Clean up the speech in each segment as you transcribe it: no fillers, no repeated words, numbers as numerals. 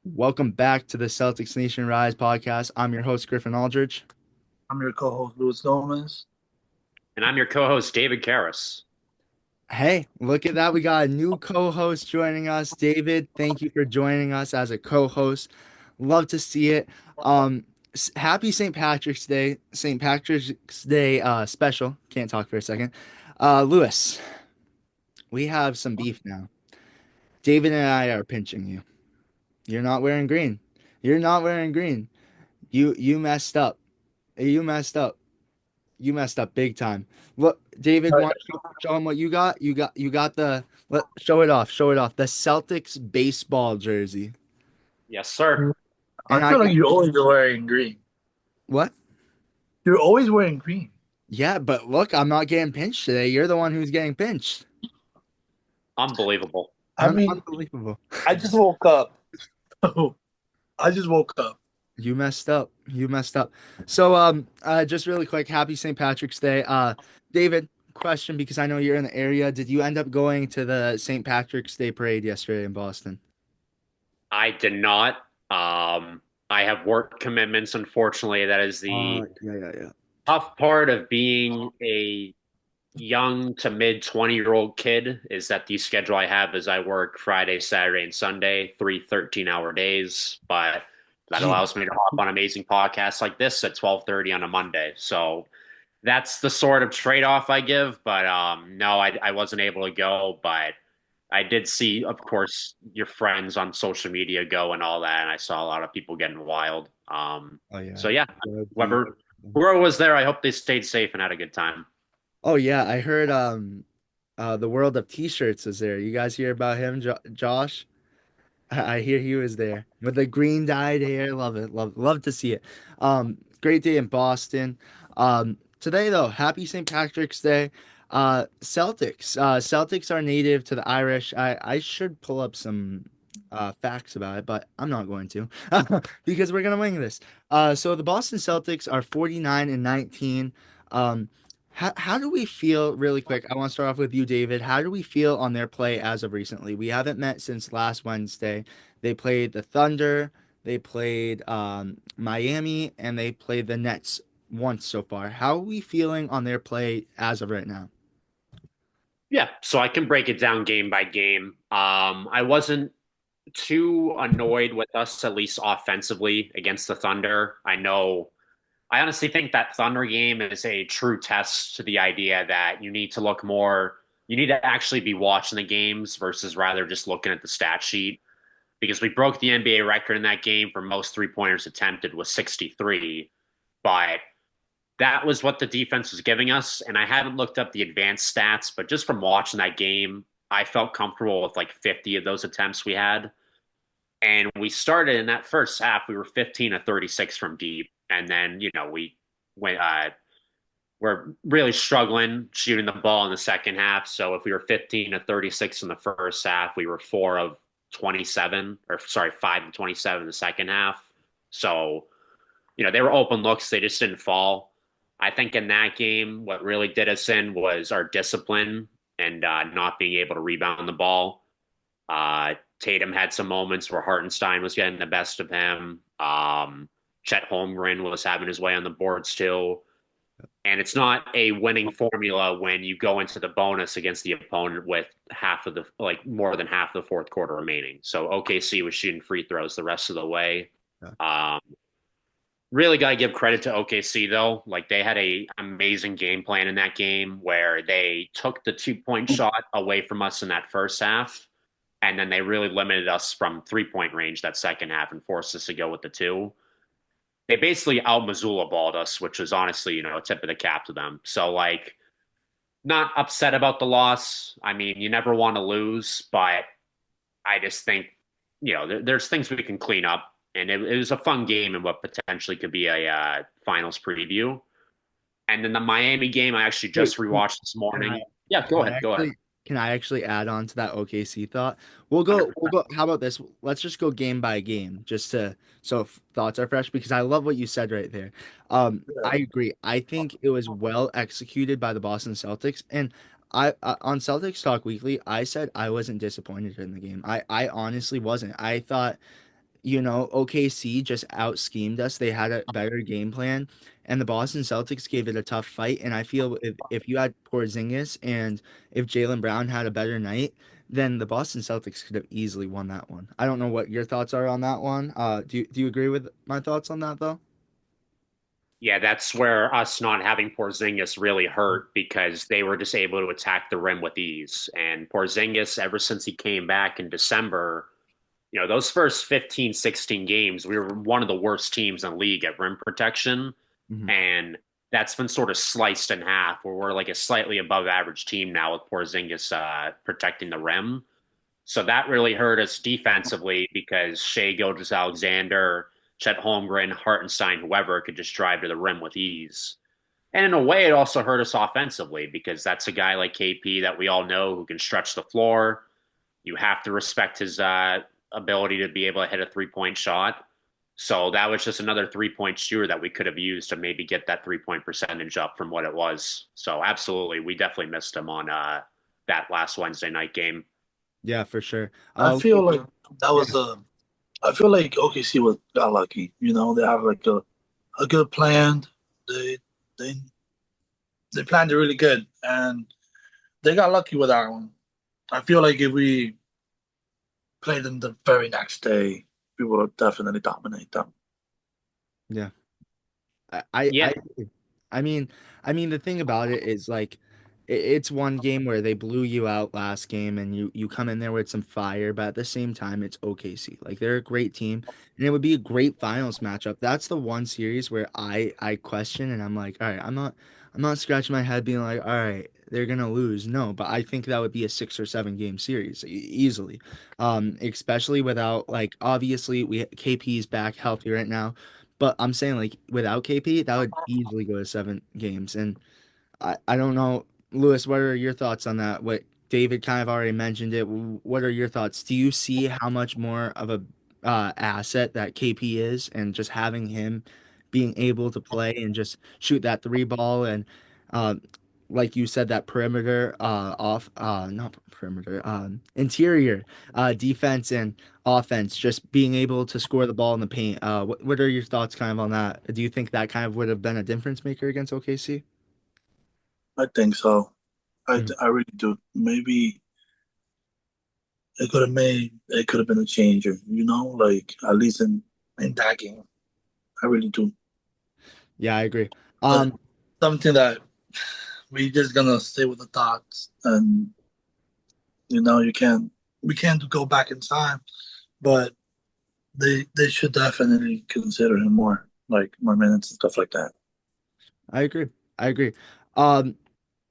Welcome back to the Celtics Nation Rise podcast. I'm your host, Griffin Aldridge. I'm your co-host, Luis Gomez. And I'm your co-host, David Karras. Hey, look at that. We got a new co host joining us. David, thank you for joining us as a co host. Love to see it. Happy St. Patrick's Day, St. Patrick's Day special. Can't talk for a second. Lewis, we have some beef now. David and I are pinching you. You're not wearing green. You're not wearing green. You messed up. You messed up. You messed up big time. Look, David, Uh, want to show him what you got? You got the show it off. Show it off. The Celtics baseball jersey. Yes, sir. I And I feel like got you're always wearing green. what? You're always wearing green. Yeah, but look, I'm not getting pinched today. You're the one who's getting pinched. Unbelievable. I mean, Unbelievable. I just woke up. I just woke up. You messed up. You messed up. So just really quick, happy St. Patrick's Day. David, question because I know you're in the area. Did you end up going to the St. Patrick's Day parade yesterday in Boston? I did not. I have work commitments, unfortunately. That is the Yeah. tough part of being a young to mid 20-year-old kid is that the schedule I have is I work Friday, Saturday, and Sunday, 3 13-hour days. But that Yeah. allows me to hop on amazing podcasts like this at 12:30 on a Monday. So that's the sort of trade-off I give. But no, I wasn't able to go, but I did see, of course, your friends on social media go and all that, and I saw a lot of people getting wild. Oh yeah. So yeah, The- whoever was there, I hope they stayed safe and had a good time. Oh yeah, I heard the world of t-shirts is there. You guys hear about him, Josh? I hear he was there with the green dyed hair. Love it. Love to see it. Great day in Boston. Today though, happy St. Patrick's Day. Celtics. Celtics are native to the Irish. I should pull up some facts about it, but I'm not going to because we're gonna wing this. So the Boston Celtics are 49 and 19. Um, how do we feel really quick? I want to start off with you, David. How do we feel on their play as of recently? We haven't met since last Wednesday. They played the Thunder, they played Miami, and they played the Nets once so far. How are we feeling on their play as of right now? Yeah, so I can break it down game by game. I wasn't too annoyed with us, at least offensively, against the Thunder. I honestly think that Thunder game is a true test to the idea that you need to look more, you need to actually be watching the games versus rather just looking at the stat sheet. Because we broke the NBA record in that game for most three pointers attempted was 63. But that was what the defense was giving us. And I haven't looked up the advanced stats, but just from watching that game, I felt comfortable with like 50 of those attempts we had. And we started in that first half, we were 15 to 36 from deep. And then, we went, we're really struggling shooting the ball in the second half. So if we were 15 to 36 in the first half, we were 4 of 27, or sorry, 5 of 27 in the second half. So, they were open looks, they just didn't fall. I think in that game, what really did us in was our discipline and not being able to rebound the ball. Tatum had some moments where Hartenstein was getting the best of him. Chet Holmgren was having his way on the boards too. And it's not a winning formula when you go into the bonus against the opponent with more than half the fourth quarter remaining. So OKC was shooting free throws the rest of the way. Yeah. Um, Really got to give credit to OKC though. Like they had a amazing game plan in that game where they took the 2 point shot away from us in that first half, and then they really limited us from 3 point range that second half and forced us to go with the two. They basically out Missoula balled us, which was honestly, a tip of the cap to them. So like, not upset about the loss. I mean, you never want to lose, but I just think, there's things we can clean up. And it was a fun game and what potentially could be a finals preview. And then the Miami game, I actually Wait, just rewatched this can I morning. Yeah, go Can I ahead. Go ahead. actually can I actually add on to that OKC thought? We'll 100%. go how about this? Let's just go game by game just to thoughts are fresh because I love what you said right there. I agree. I think it was well executed by the Boston Celtics and I on Celtics Talk Weekly, I said I wasn't disappointed in the game. I honestly wasn't. I thought OKC just out schemed us. They had a better game plan, and the Boston Celtics gave it a tough fight. And I feel if you had Porzingis and if Jaylen Brown had a better night, then the Boston Celtics could have easily won that one. I don't know what your thoughts are on that one. Do you agree with my thoughts on that though? Yeah, that's where us not having Porzingis really hurt because they were just able to attack the rim with ease. And Porzingis, ever since he came back in December, those first 15, 16 games, we were one of the worst teams in the league at rim protection. Hmm. And that's been sort of sliced in half, where we're like a slightly above average team now with Porzingis protecting the rim. So that really hurt us defensively because Shea Gilgeous-Alexander, Chet Holmgren, Hartenstein, whoever could just drive to the rim with ease. And in a way, it also hurt us offensively because that's a guy like KP that we all know who can stretch the floor. You have to respect his ability to be able to hit a 3-point shot. So that was just another 3-point shooter that we could have used to maybe get that 3-point percentage up from what it was. So absolutely, we definitely missed him on that last Wednesday night game. Yeah, for sure. I feel like that Yeah, was a. I feel like OKC was got lucky. They have like a good plan. They they they planned it really good, and they got lucky with that one. I feel like if we played them the very next day, we would have definitely dominate them. yeah. I Yeah, I mean, the thing about it is like it's one game where they blew you out last game and you come in there with some fire, but at the same time it's OKC. Like they're a great team and it would be a great finals matchup. That's the one series where I question and I'm like, all right, I'm not scratching my head being like, all right, they're gonna lose. No, but I think that would be a 6 or 7 game series easily. Especially without like obviously we KP's back healthy right now. But I'm saying like without KP, that would easily go to 7 games. And I don't know, Lewis, what are your thoughts on that? What David kind of already mentioned it. What are your thoughts? Do you see how much more of a asset that KP is, and just having him being able to play and just shoot that three ball and uh, like you said, that perimeter off not perimeter interior defense and offense, just being able to score the ball in the paint. What are your thoughts kind of on that? Do you think that kind of would have been a difference maker against OKC? I think so. Mhm. I really do. Maybe it could have been a changer. Like at least in that game. I really do. Yeah, I agree. But Um, something that we just gonna stay with the thoughts, and you can't we can't go back in time, but they should definitely consider him more, like more minutes and stuff like that. I agree. I agree. Um,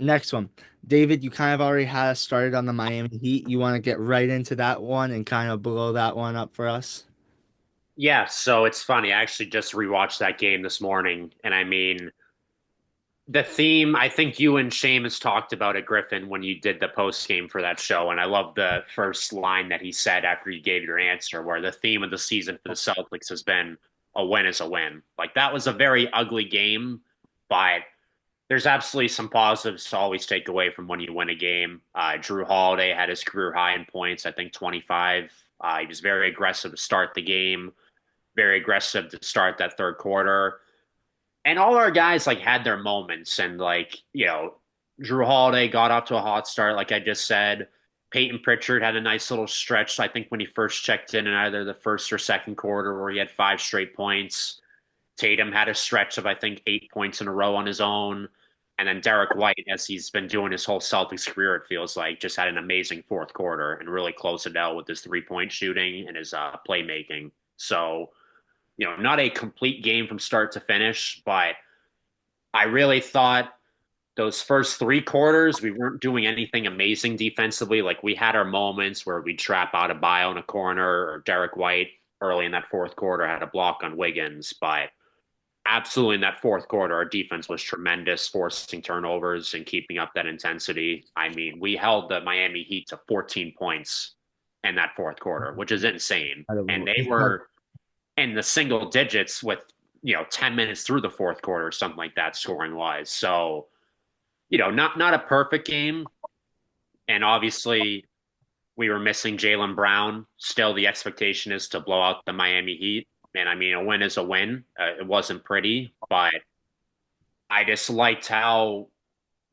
Next one, David. You kind of already had us started on the Miami Heat. You want to get right into that one and kind of blow that one up for us? yeah. So it's funny. I actually just rewatched that game this morning, and I mean, the theme, I think you and Seamus talked about it, Griffin, when you did the post game for that show. And I love the first line that he said after you gave your answer, where the theme of the season for the Celtics has been a win is a win. Like that was a very ugly game, but there's absolutely some positives to always take away from when you win a game. Drew Holiday had his career high in points, I think 25. He was very aggressive to start the game, very aggressive to start that third quarter, and all our guys like had their moments, and Drew Holiday got off to a hot start, like I just said. Peyton Pritchard had a nice little stretch, I think, when he first checked in either the first or second quarter, where he had 5 straight points. Tatum had a stretch of, I think, 8 points in a row on his own. And then Derek White, as he's been doing his whole Celtics career, it feels like, just had an amazing fourth quarter and really closed it out with his 3-point shooting and his playmaking. So, not a complete game from start to finish, but I really thought those first 3 quarters, we weren't doing anything amazing defensively. Like we had our moments where we'd trap out a bio in a corner, or Derek White early in that fourth quarter had a block on Wiggins. But absolutely in that fourth quarter, our defense was tremendous, forcing turnovers and keeping up that intensity. I mean, we held the Miami Heat to 14 points in that fourth quarter, which is insane. And Incredible. they Incredible. were in the single digits with 10 minutes through the fourth quarter, something like that, scoring wise. So not a perfect game, and obviously we were missing Jaylen Brown. Still, the expectation is to blow out the Miami Heat. And I mean, a win is a win. It wasn't pretty, but I just liked how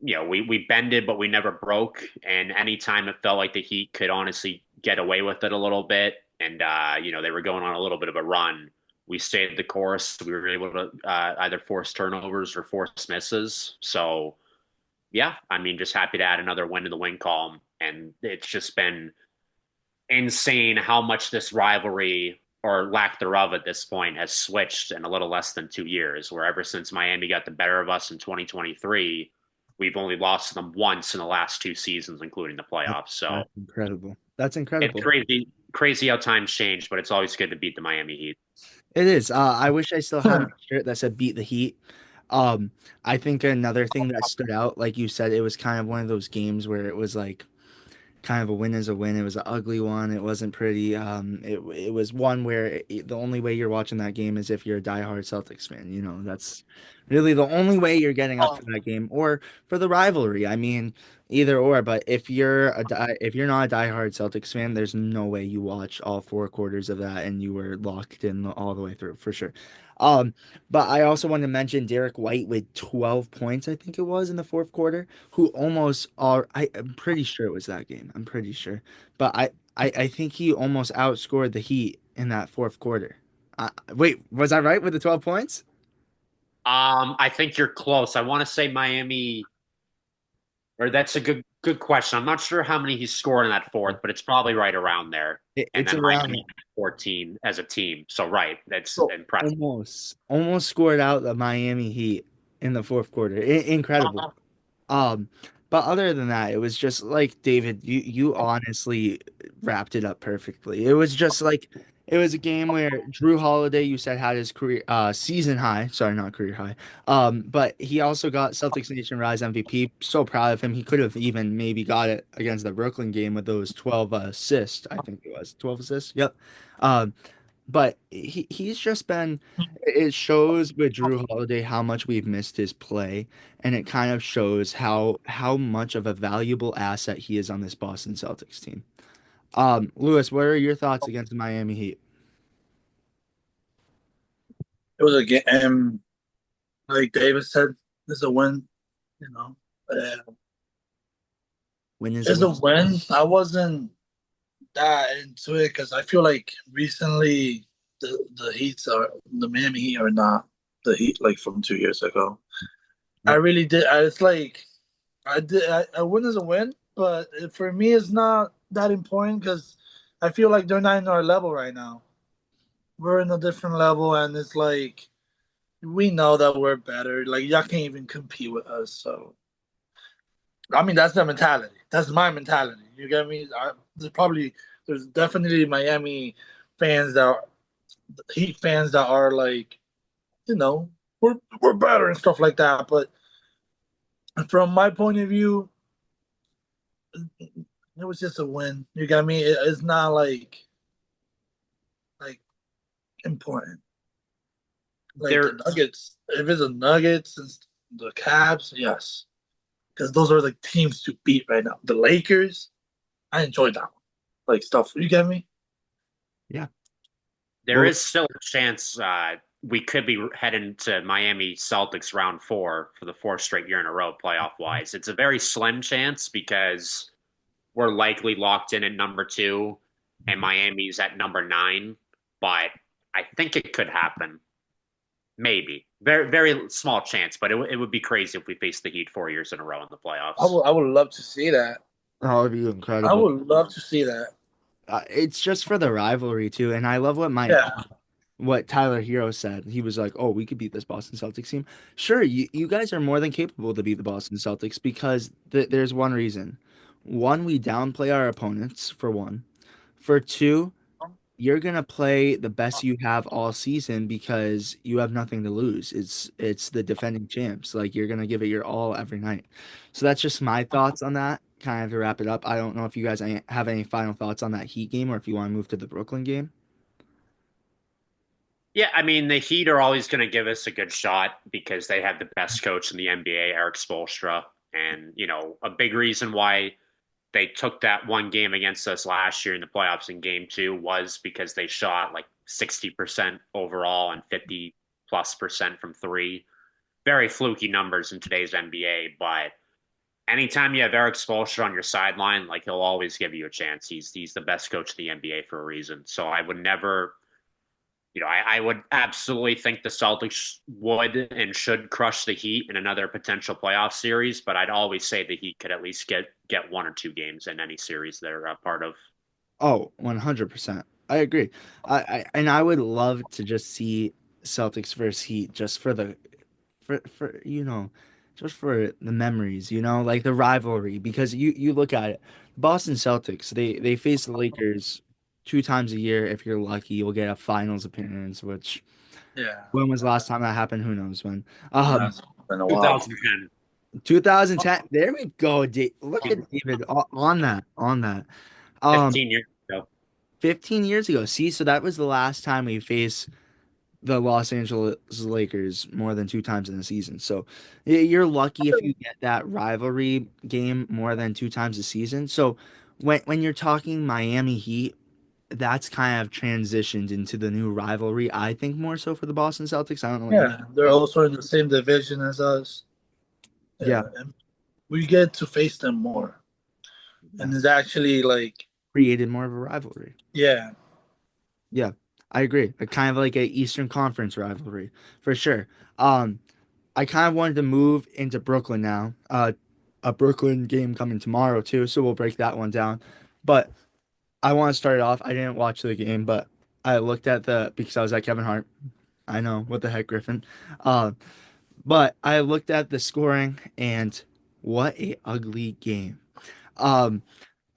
we bended, but we never broke. And anytime it felt like the Heat could honestly get away with it a little bit, and they were going on a little bit of a run, we stayed the course. We were able to either force turnovers or force misses. So yeah, I mean, just happy to add another win to the win column. And it's just been insane how much this rivalry or lack thereof at this point has switched in a little less than 2 years. Where ever since Miami got the better of us in 2023, we've only lost to them once in the last two seasons, including the playoffs. So That's incredible. That's it's incredible. crazy, crazy how times change, but it's always good to beat the Miami Heat. It is. I wish I still had my shirt that said "Beat the Heat." Um, I think another thing that stood out, like you said, it was kind of one of those games where it was like kind of a win is a win. It was an ugly one. It wasn't pretty. It was one where the only way you're watching that game is if you're a diehard Celtics fan. You know, that's really the only way you're getting up for that game or for the rivalry. I mean, either or. But if you're not a diehard Celtics fan, there's no way you watch all four quarters of that and you were locked in all the way through for sure. Um, but I also want to mention Derek White with 12 points, I think it was in the fourth quarter, who almost are I'm pretty sure it was that game. I'm pretty sure. But I think he almost outscored the Heat in that fourth quarter. Wait, was I right with the 12 points? I think you're close. I want to say Miami, or that's a good question. I'm not sure how many he scored in that fourth, but it's probably right around there. And It's then around Miami there. 14 as a team. So right, that's So impressive. almost scored out the Miami Heat in the fourth quarter. Incredible. Um, but other than that, it was just like David, you honestly wrapped it up perfectly. It was just like it was a game where Drew Holiday, you said, had his career season high. Sorry, not career high. But he also got Celtics Nation Rise MVP. So proud of him. He could have even maybe got it against the Brooklyn game with those 12 assists. I think it was 12 assists. Yep. Um, but he's just been it shows with Drew Holiday how much we've missed his play, and it kind of shows how much of a valuable asset he is on this Boston Celtics team. Lewis, what are your thoughts against the Miami Heat? It was a game, like David said, it's a win. You know, uh, Win is a it's a win. win. I wasn't that into it because I feel like recently the Heats are the Miami Heat are not the Heat like from 2 years ago. I Yep. really did. It's like I did. A win is a win, but for me, it's not that important because I feel like they're not in our level right now. We're in a different level, and it's like we know that we're better. Like y'all can't even compete with us. So I mean, that's the mentality. That's my mentality. You get me? There's definitely Miami fans that are Heat fans that are like, we're better and stuff like that. But from my point of view, it was just a win. You got me? It's not like important. Like the There Nuggets, if it's the Nuggets and the Cavs, yes, because those are the teams to beat right now. The Lakers, I enjoyed that one. Like stuff. You get me? Yeah. there Well, is still a chance we could be heading to Miami Celtics round four for the fourth straight year in a row, playoff wise. It's a very slim chance because we're likely locked in at number two and Miami's at number nine. But I think it could happen. Maybe. Very, very small chance, but it would be crazy if we faced the Heat 4 years in a row in the playoffs. I would love to see that. that would be I incredible. would love to see that. It's just for the rivalry too, and I love Yeah. what Tyler Hero said. He was like, "Oh, we could beat this Boston Celtics team." Sure, you guys are more than capable to beat the Boston Celtics because there's one reason. One, we downplay our opponents for one. For two, you're gonna play the best you have all season because you have nothing to lose. It's the defending champs. Like you're gonna give it your all every night. So that's just my thoughts on that. Kind of to wrap it up. I don't know if you guys have any final thoughts on that Heat game or if you want to move to the Brooklyn game. Yeah, I mean, the Heat are always going to give us a good shot because they have the best coach in the NBA, Eric Spoelstra. And, a big reason why they took that one game against us last year in the playoffs in game two was because they shot like 60% overall and 50+% from three. Very fluky numbers in today's NBA, but anytime you have Eric Spoelstra on your sideline, like he'll always give you a chance. He's the best coach in the NBA for a reason. So I would never, I would absolutely think the Celtics would and should crush the Heat in another potential playoff series, but I'd always say the Heat could at least get one or two games in any series they're a part of. Oh, 100%. I agree. And I would love to just see Celtics versus Heat just for just for the memories, like the rivalry because you look at it. Boston Celtics, they face the Lakers two times a year. If you're lucky, you'll get a finals appearance, which Yeah, when was the last time that happened? Who knows when? yeah, Um it's been a while. 2010, 2010. There we go. Look at David on that. Um 15 years ago. 15 years ago. See, so that was the last time we faced the Los Angeles Lakers more than two times in a season. So you're lucky if you get that rivalry game more than two times a season. So when you're talking Miami Heat, that's kind of transitioned into the new rivalry, I think more so for the Boston Celtics. I don't know what you Yeah, they're feel. also in the same division as us. Yeah, Yeah, and we get to face them more, yeah. and it's actually like, Created more of a rivalry. yeah, Yeah, I agree. Kind of like a Eastern Conference rivalry for sure. Um, I kind of wanted to move into Brooklyn now. A Brooklyn game coming tomorrow too, so we'll break that one down. But I want to start it off. I didn't watch the game, but I looked at the because I was at Kevin Hart. I know what the heck, Griffin. Uh, but I looked at the scoring and what a ugly game. Um,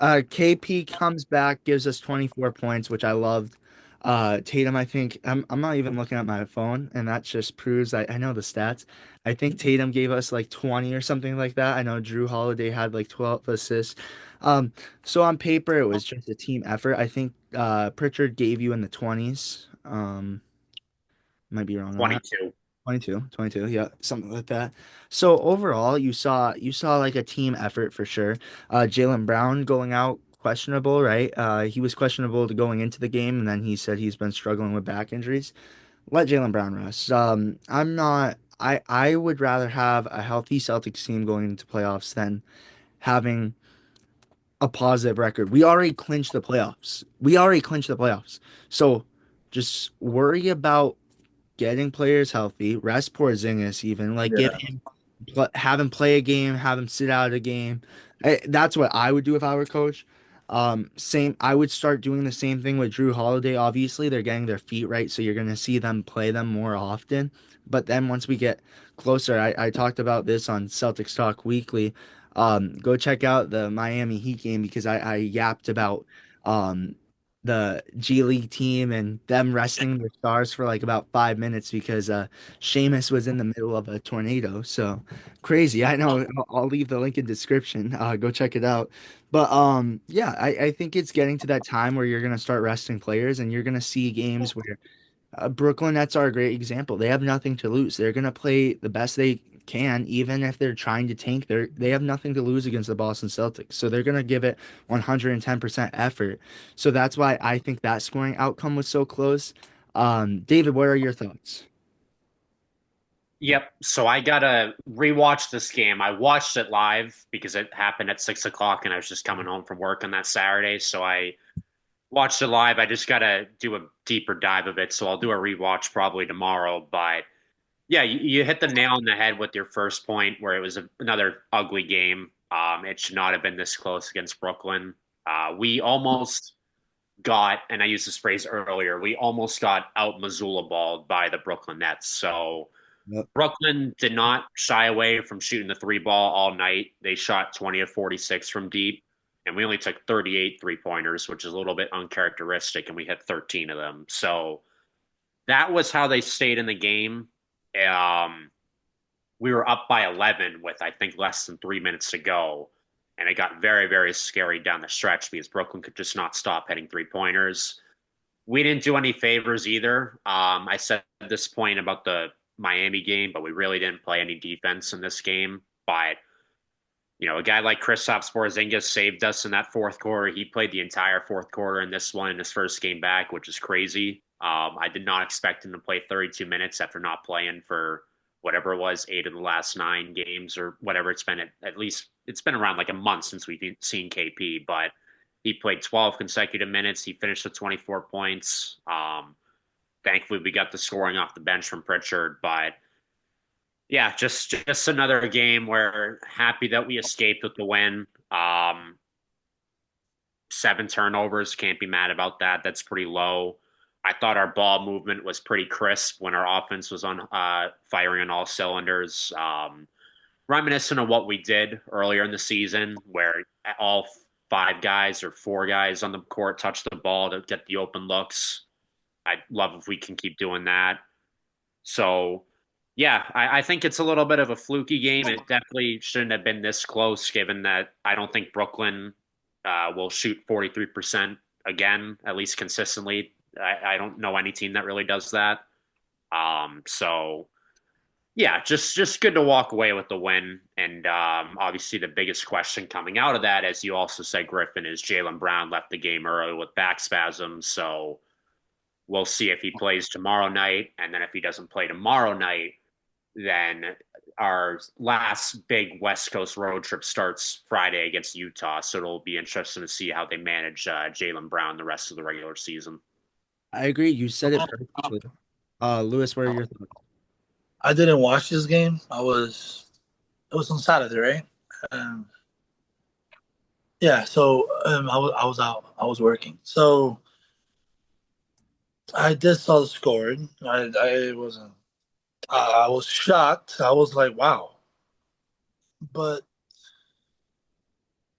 KP comes back, gives us 24 points, which I loved. Tatum, I think I'm not even looking at my phone, and that just proves I know the stats. I think Tatum gave us like 20 or something like that. I know Drew Holiday had like 12 assists. Um, so on paper it was just a team effort. I think Pritchard gave you in the 20s. Might be wrong on that. 22. 22, yeah, something like that. So overall, you saw like a team effort for sure. Jalen Brown going out questionable, right? He was questionable to going into the game, and then he said he's been struggling with back injuries. Let Jalen Brown rest. I'm not. I would rather have a healthy Celtics team going into playoffs than having a positive record. We already clinched the playoffs. We already clinched the playoffs. So just worry about getting players healthy, rest Porzingis even, like give yeah, him have him play a game, have him sit out a game. That's what I would do if I were coach. Same, I would start doing the same thing with Drew Holiday. Obviously, they're getting their feet right, so you're gonna see them play them more often. But then once we get closer, I talked about this on Celtics Talk Weekly. Go check out the Miami Heat game because I yapped about um the G League team and them resting their stars for like about 5 minutes because Sheamus was in the middle of a tornado. So crazy. I know. I'll leave the link in description. Go check it out. But yeah, I think it's getting to that time where you're gonna start resting players and you're gonna see games where Brooklyn Nets are a great example. They have nothing to lose. They're gonna play the best they can, even if they're trying to tank. They have nothing to lose against the Boston Celtics, so they're gonna give it 110% effort. So that's why I think that scoring outcome was so close. David, what are your thoughts? Yep. So I gotta rewatch this game. I watched it live because it happened at 6 o'clock, and I was just coming home from work on that Saturday. So I watched it live. I just gotta do a deeper dive of it. So I'll do a rewatch probably tomorrow. But yeah, you hit the nail on the head with your first point, where it was another ugly game. It should not have been this close against Brooklyn. We almost got, and I used this phrase earlier, we almost got out Missoula balled by the Brooklyn Nets. So Yep. Brooklyn did not shy away from shooting the three ball all night. They shot 20 of 46 from deep, and we only took 38 3 pointers, which is a little bit uncharacteristic, and we hit 13 of them. So that was how they stayed in the game. Um, we were up by 11 with, I think, less than 3 minutes to go. And it got very, very scary down the stretch because Brooklyn could just not stop hitting 3 pointers. We didn't do any favors either. I said this point about the Miami game, but we really didn't play any defense in this game. But A guy like Kristaps Porzingis saved us in that fourth quarter. He played the entire fourth quarter in this one in his first game back, which is crazy. I did not expect him to play 32 minutes after not playing for whatever it was, 8 of the last 9 games or whatever it's been. At least it's been around like a month since we've seen KP, but he played 12 consecutive minutes. He finished with 24 points. Thankfully, we got the scoring off the bench from Pritchard, but yeah, just another game where happy that we escaped with the win. 7 turnovers, can't be mad about that. That's pretty low. I thought our ball movement was pretty crisp when our offense was on firing on all cylinders. Reminiscent of what we did earlier in the season, where all 5 guys or 4 guys on the court touch the ball to get the open looks. I'd love if we can keep doing that. So, yeah, I think it's a little bit of a fluky game. It definitely shouldn't have been this close, given that I don't think Brooklyn will shoot 43% again, at least consistently. I don't know any team that really does that. So, yeah, just good to walk away with the win. And obviously, the biggest question coming out of that, as you also said, Griffin, is Jaylen Brown left the game early with back spasms. So, we'll see if he plays tomorrow night. And then if he doesn't play tomorrow night, then our last big West Coast road trip starts Friday against Utah. So it'll be interesting to see how they manage Jaylen Brown the rest of the regular season. I agree. You said it perfectly. Lewis, what are your thoughts? I didn't watch this game. It was on Saturday, right? Um, yeah, so I was out. I was working. So I did saw the score. I wasn't. I was shocked. I was like, wow. But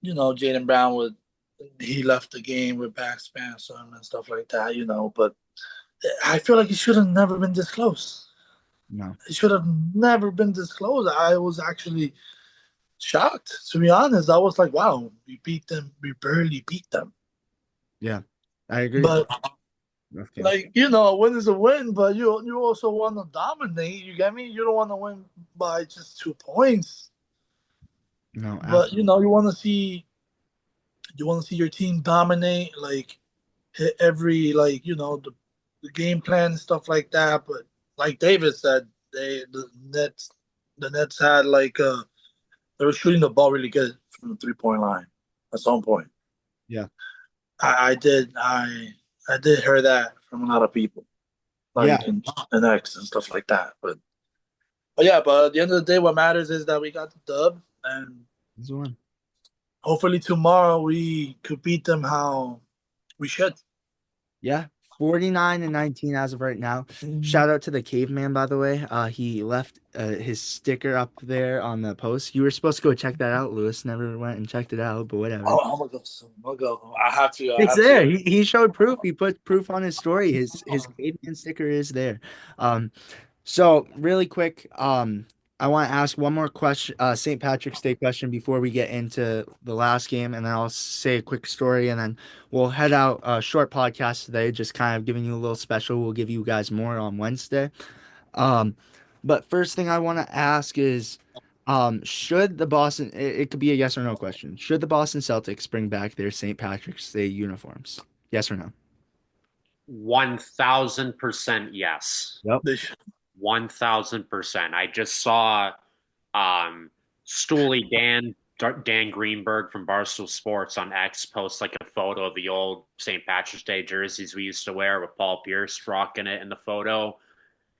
Jaden Brown would he left the game with back spasm and stuff like that. But I feel like it should have never been this close. No. It should have never been this close. I was actually shocked, to be honest. I was like, wow, we beat them. We barely beat them. Yeah, I agree. But Rough game. like, a win is a win, but you also want to dominate. You get me? You don't want to win by just 2 points. No, But absolutely. you want to see your team dominate, like hit every the game plan and stuff like that. But like David said, the Nets had they were shooting the ball really good from the 3 point line at some point. Yeah. I did hear that from a lot of people, Yeah, like in X and stuff like that. But yeah, but at the end of the day, what matters is that we got the dub, and this one. hopefully tomorrow we could beat them how we should. Yeah, 49 and 19 as of right now. Shout out to the caveman, by the way. He left his sticker up there on the post. You were supposed to go check that out. Lewis never went and checked it out, but whatever. Oh, I'm gonna go soon. I'm gonna go. I have to. I It's have there. to. He showed proof. He put proof on his story. His caveman sticker is there. Um, So really quick, I want to ask one more question, St. Patrick's Day question before we get into the last game, and then I'll say a quick story, and then we'll head out a short podcast today, just kind of giving you a little special. We'll give you guys more on Wednesday. Um, but first thing I want to ask is, should the Boston, it could be a yes or no question. Should the Boston Celtics bring back their St. Patrick's Day uniforms? Yes or no? 1000% yes. Yep. 1000%. I just saw um, Stoolie Dan Greenberg from Barstool Sports on X post like a photo of the old St. Patrick's Day jerseys we used to wear with Paul Pierce rocking it in the photo.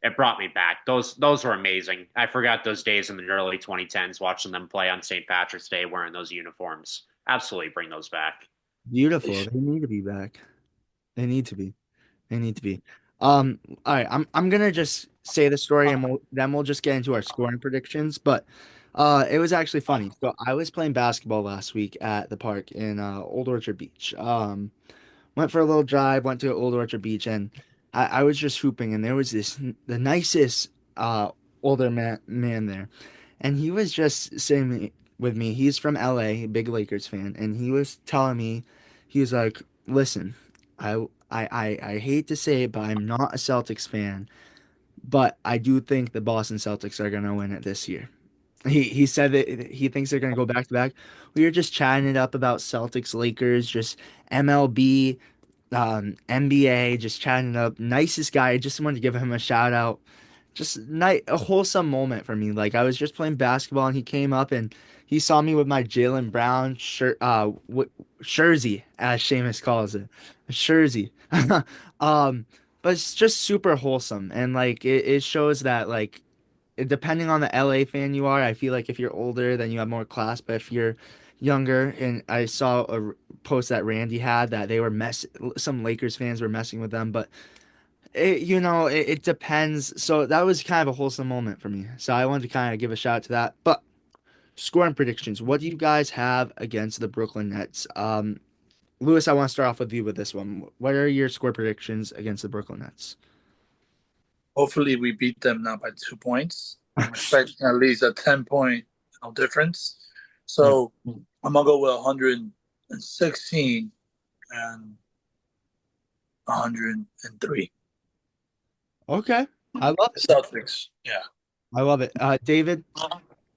It brought me back. Those were amazing. I forgot those days in the early 2010s watching them play on St. Patrick's Day wearing those uniforms. Absolutely bring those back. Beautiful. They need to be back. They need to be. They need to be. All right, I'm gonna just say the story and then we'll just get into our scoring predictions. But it was actually funny. So I was playing basketball last week at the park in Old Orchard Beach. Went for a little drive, went to Old Orchard Beach, and I was just hooping, and there was the nicest older man there, and he was just sitting with me. He's from LA, big Lakers fan, and he was telling me, he was like, "Listen, I hate to say it, but I'm not a Celtics fan, but I do think the Boston Celtics are gonna win it this year." He said that he thinks they're gonna go back to back. We were just chatting it up about Celtics, Lakers, just MLB, NBA, just chatting it up. Nicest guy. I just wanted to give him a shout out. Just night a wholesome moment for me. Like I was just playing basketball and he came up and he saw me with my Jalen Brown shirt, jersey, as Seamus calls it, jersey. Um, but it's just super wholesome and like it shows that like depending on the LA fan you are, I feel like if you're older, then you have more class. But if you're younger, and I saw a post that Randy had that they were some Lakers fans were messing with them, but it depends. So that was kind of a wholesome moment for me. So I wanted to kind of give a shout out to that. But scoring predictions, what do you guys have against the Brooklyn Nets? Lewis, I want to start off with you with this one. What are your score predictions against the Brooklyn Nets? Hopefully, we beat them now by 2 points. I'm expecting at least a 10 point difference. Yeah. So I'm gonna go with 116 and 103. Okay. I love it. Celtics. Yeah. I love it. David,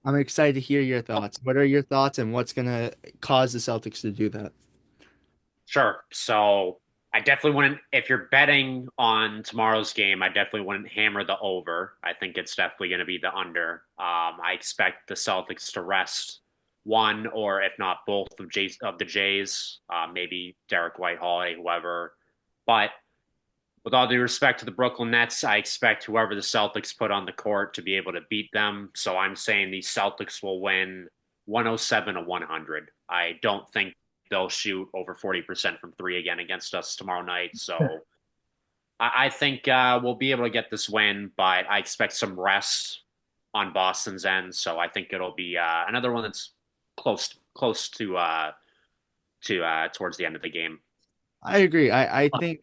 I'm excited to hear your thoughts. What are your thoughts and what's going to cause the Celtics to do that? Sure. So I definitely wouldn't, if you're betting on tomorrow's game, I definitely wouldn't hammer the over. I think it's definitely going to be the under. I expect the Celtics to rest one or if not both of the Jays, maybe Derek White, Holiday, whoever. But with all due respect to the Brooklyn Nets, I expect whoever the Celtics put on the court to be able to beat them. So I'm saying the Celtics will win 107 to 100. I don't think they'll shoot over 40% from three again against us tomorrow night. So I think we'll be able to get this win, but I expect some rest on Boston's end. So I think it'll be another one that's close to towards the end of the game. I agree. I think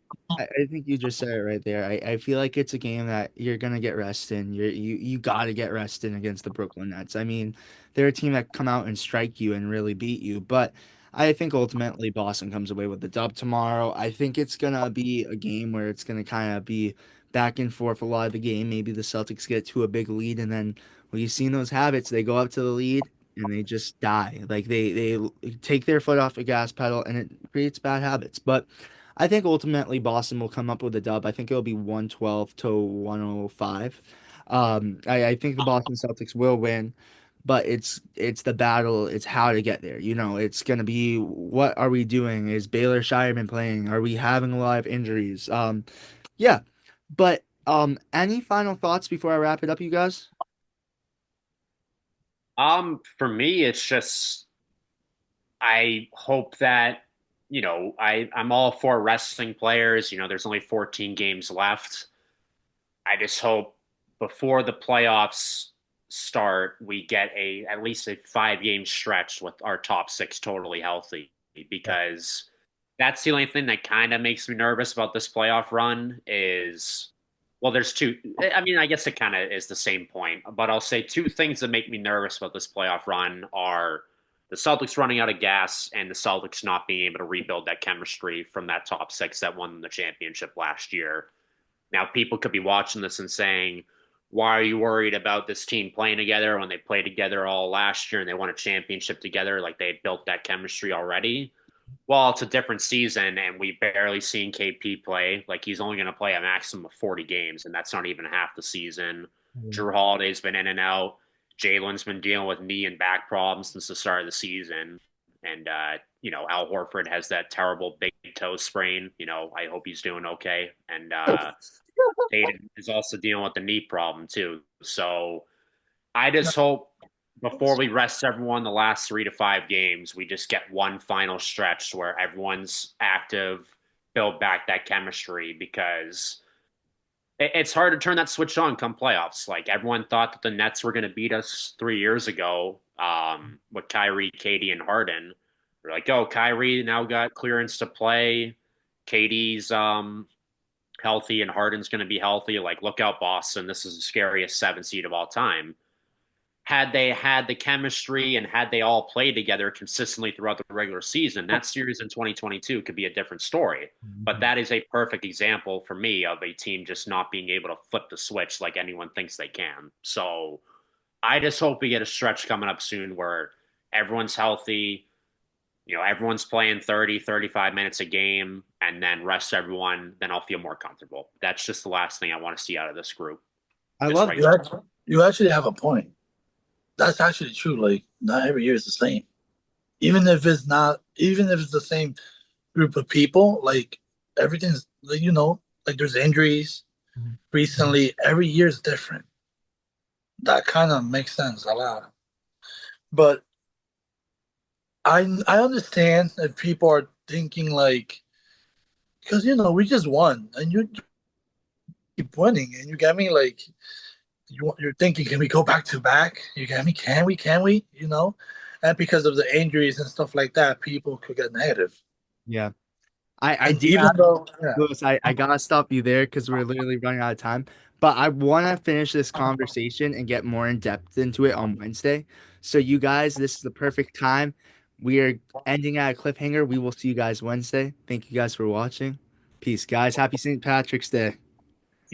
you just said it right there. I feel like it's a game that you're gonna get rest in. You gotta get rest in against the Brooklyn Nets. I mean, they're a team that come out and strike you and really beat you, but I think ultimately Boston comes away with the dub tomorrow. I think it's gonna be a game where it's gonna kind of be back and forth a lot of the game. Maybe the Celtics get to a big lead, and then when you've seen those habits, they go up to the lead and they just die. Like they take their foot off the gas pedal and it creates bad habits. But I think ultimately Boston will come up with a dub. I think it'll be 112 to 105. I think the Boston Celtics will win, but it's the battle. It's how to get there. It's gonna be what are we doing? Is Baylor Shireman playing? Are we having a lot of injuries? Yeah. But any final thoughts before I wrap it up, you guys? For me, it's just I hope that, I'm all for wrestling players. There's only 14 games left. I just hope before the playoffs start, we get at least a 5 game stretch with our top six totally healthy because that's the only thing that kind of makes me nervous about this playoff run is well, there's two. I mean, I guess it kind of is the same point, but I'll say two things that make me nervous about this playoff run are the Celtics running out of gas and the Celtics not being able to rebuild that chemistry from that top six that won the championship last year. Now, people could be watching this and saying, why are you worried about this team playing together when they played together all last year and they won a championship together? Like they built that chemistry already. Well, it's a different season, and we barely seen KP play. Like he's only going to play a maximum of 40 games, and that's not even half the season. Drew Holiday's been in and out. Jalen's been dealing with knee and back problems since the start of the season, and Al Horford has that terrible big toe sprain. I hope he's doing okay, and Tatum is also dealing with the knee problem too. So I just hope before we rest everyone the last 3 to 5 games, we just get one final stretch where everyone's active, build back that chemistry because it's hard to turn that switch on come playoffs. Like everyone thought that the Nets were going to beat us 3 years ago with Kyrie, Katie, and Harden. We're like, oh, Kyrie now got clearance to play. Katie's healthy and Harden's going to be healthy. Like, look out, Boston. This is the scariest 7 seed of all time. Had they had the chemistry and had they all played together consistently throughout the regular season, that series in 2022 could be a different story. But that is a perfect example for me of a team just not being able to flip the switch like anyone thinks they can. So I just hope we get a stretch coming up soon where everyone's healthy, everyone's playing 30, 35 minutes a game, and then rest everyone, then I'll feel more comfortable. That's just the last thing I want to see out of this group I this love You regular. actually, you actually have a point. That's actually true. Like not every year is the same. Even if it's not, even if it's the same group of people, like everything's like, like there's injuries Mhm. recently. Every year is different. That kind of makes sense a lot. But I understand that people are thinking like, because we just won and you keep winning and you get me like you're thinking, can we go back to back? You get me? Can we? And because of the injuries and stuff like that, people could get negative. Yeah. I And do even have, though, yeah, Louis, I gotta stop you there because we're literally running out of time. But I want to finish this conversation and get more in depth into it on Wednesday. So, you guys, this is the perfect time. We are ending at a cliffhanger. We will see you guys Wednesday. Thank you guys for watching. Peace, guys. Happy St. Patrick's Day.